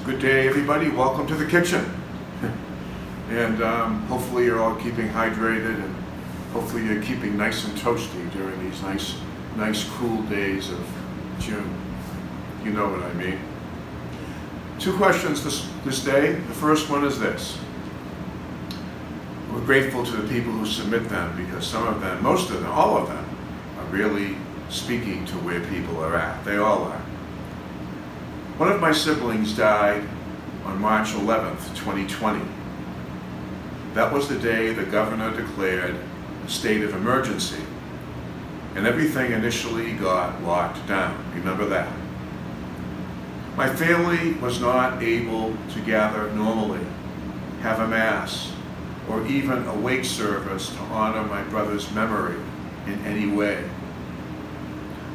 Good day, everybody. Welcome to the kitchen. And hopefully you're all keeping hydrated, and hopefully you're keeping nice and toasty during these nice cool days of June. You know what I mean. Two questions this day. The first one is this. We're grateful to the people who submit them, because some of them, most of them, all of them, are really speaking to where people are at. They all are. One of my siblings died on March 11th, 2020. That was the day the governor declared a state of emergency, and everything initially got locked down. Remember that? My family was not able to gather normally, have a mass, or even a wake service to honor my brother's memory in any way.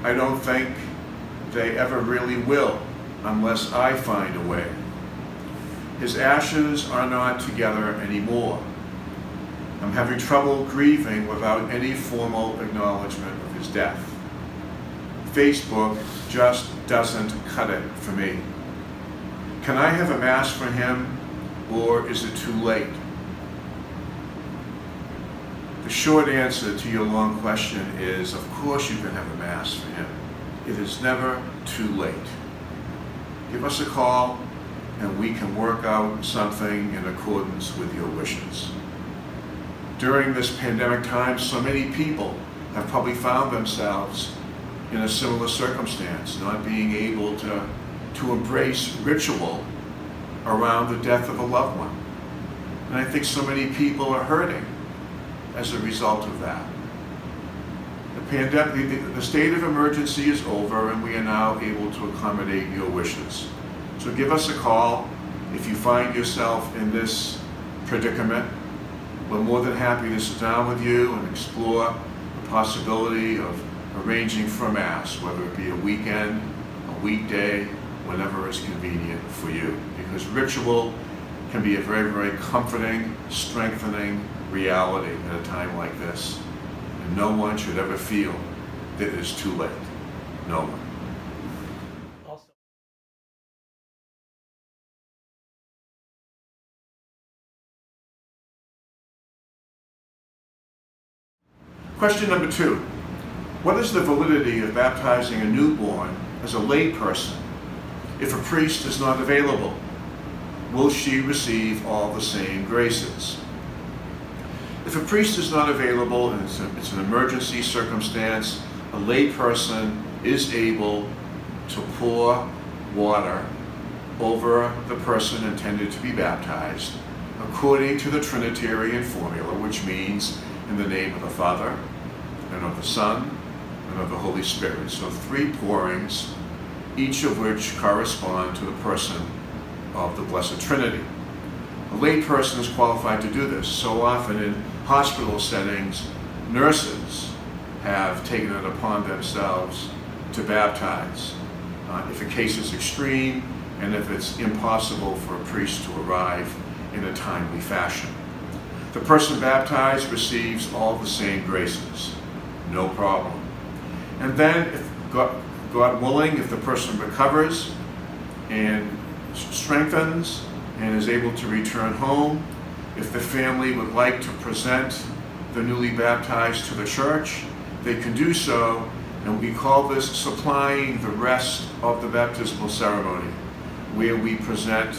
I don't think they ever really will, unless I find a way. His ashes are not together anymore. I'm having trouble grieving without any formal acknowledgement of his death. Facebook just doesn't cut it for me. Can I have a mass for him, or is it too late? The short answer to your long question is, of course you can have a mass for him. It is never too late. Give us a call and we can work out something in accordance with your wishes. During this pandemic time, so many people have probably found themselves in a similar circumstance, not being able to embrace ritual around the death of a loved one. And I think so many people are hurting as a result of that. The pandemic, the state of emergency is over, and we are now able to accommodate your wishes. So give us a call if you find yourself in this predicament. We're more than happy to sit down with you and explore the possibility of arranging for Mass, whether it be a weekend, a weekday, whenever it's convenient for you. Because ritual can be a very, very comforting, strengthening reality at a time like this. And no one should ever feel that it is too late. No one. Question number 2. What is the validity of baptizing a newborn as a lay person if a priest is not available? Will she receive all the same graces? If a priest is not available and it's an emergency circumstance, a lay person is able to pour water over the person intended to be baptized according to the Trinitarian formula, which means in the name of the Father, and of the Son, and of the Holy Spirit. So 3 pourings, each of which correspond to the person of the Blessed Trinity. A lay person is qualified to do this. So often in hospital settings, nurses have taken it upon themselves to baptize if a case is extreme and if it's impossible for a priest to arrive in a timely fashion. The person baptized receives all the same graces, no problem. And then, if God willing, if the person recovers and strengthens and is able to return home, if the family would like to present the newly baptized to the church, they can do so, and we call this supplying the rest of the baptismal ceremony, where we present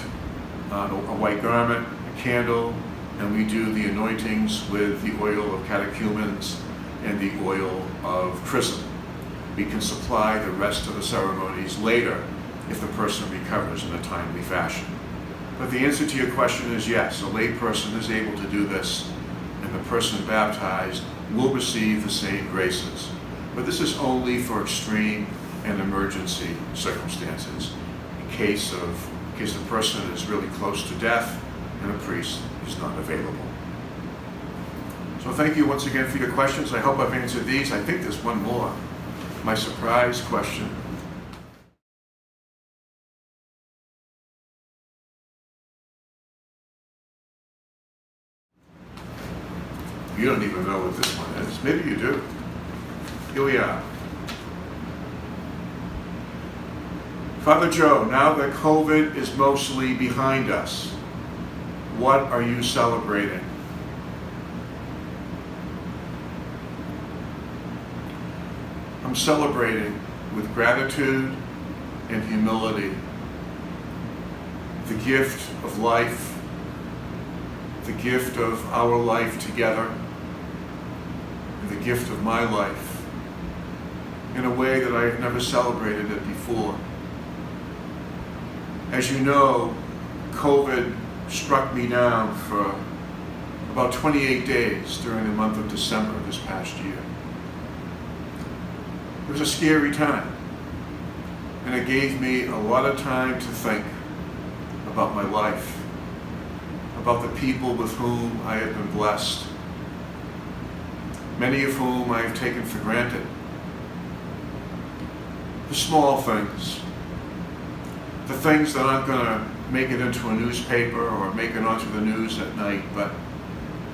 a white garment, a candle, and we do the anointings with the oil of catechumens and the oil of chrism. We can supply the rest of the ceremonies later if the person recovers in a timely fashion. But the answer to your question is yes, a lay person is able to do this, and the person baptized will receive the same graces. But this is only for extreme and emergency circumstances. In case the person is really close to death and a priest is not available. So thank you once again for your questions. I hope I've answered these. I think there's one more. My surprise question. You don't even know what this one is. Maybe you do. Here we are. Father Joe, now that COVID is mostly behind us, what are you celebrating? I'm celebrating with gratitude and humility the gift of life, the gift of our life together, and the gift of my life in a way that I have never celebrated it before. As you know, COVID struck me down for about 28 days during the month of December this past year. It was a scary time, and it gave me a lot of time to think about my life, about the people with whom I have been blessed, many of whom I have taken for granted. The small things, the things that aren't going to make it into a newspaper or make it onto the news at night, but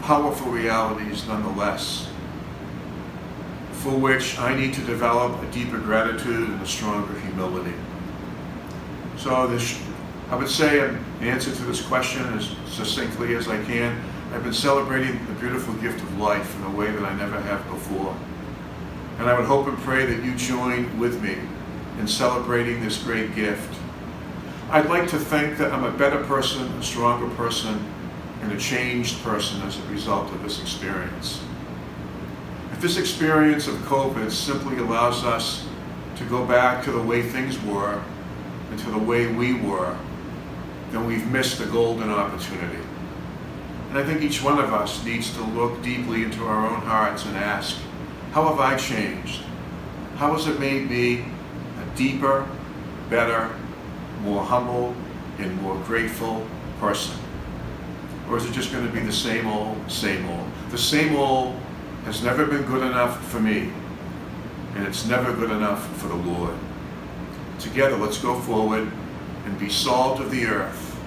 powerful realities nonetheless, for which I need to develop a deeper gratitude and a stronger humility. So I would say in answer to this question as succinctly as I can, I've been celebrating the beautiful gift of life in a way that I never have before. And I would hope and pray that you join with me in celebrating this great gift. I'd like to think that I'm a better person, a stronger person, and a changed person as a result of this experience. If this experience of COVID simply allows us to go back to the way things were and to the way we were, then we've missed a golden opportunity. And I think each one of us needs to look deeply into our own hearts and ask, how have I changed? How has it made me a deeper, better, more humble, and more grateful person? Or is it just going to be the same old, same old? The same old has never been good enough for me, and it's never good enough for the Lord. Together, let's go forward and be salt of the earth,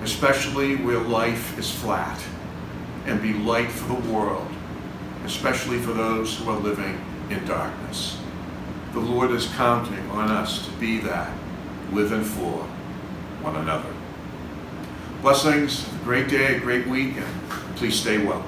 especially where life is flat, and be light for the world, especially for those who are living in darkness. The Lord is counting on us to be that, living for one another. Blessings, a great day, a great week, and please stay well.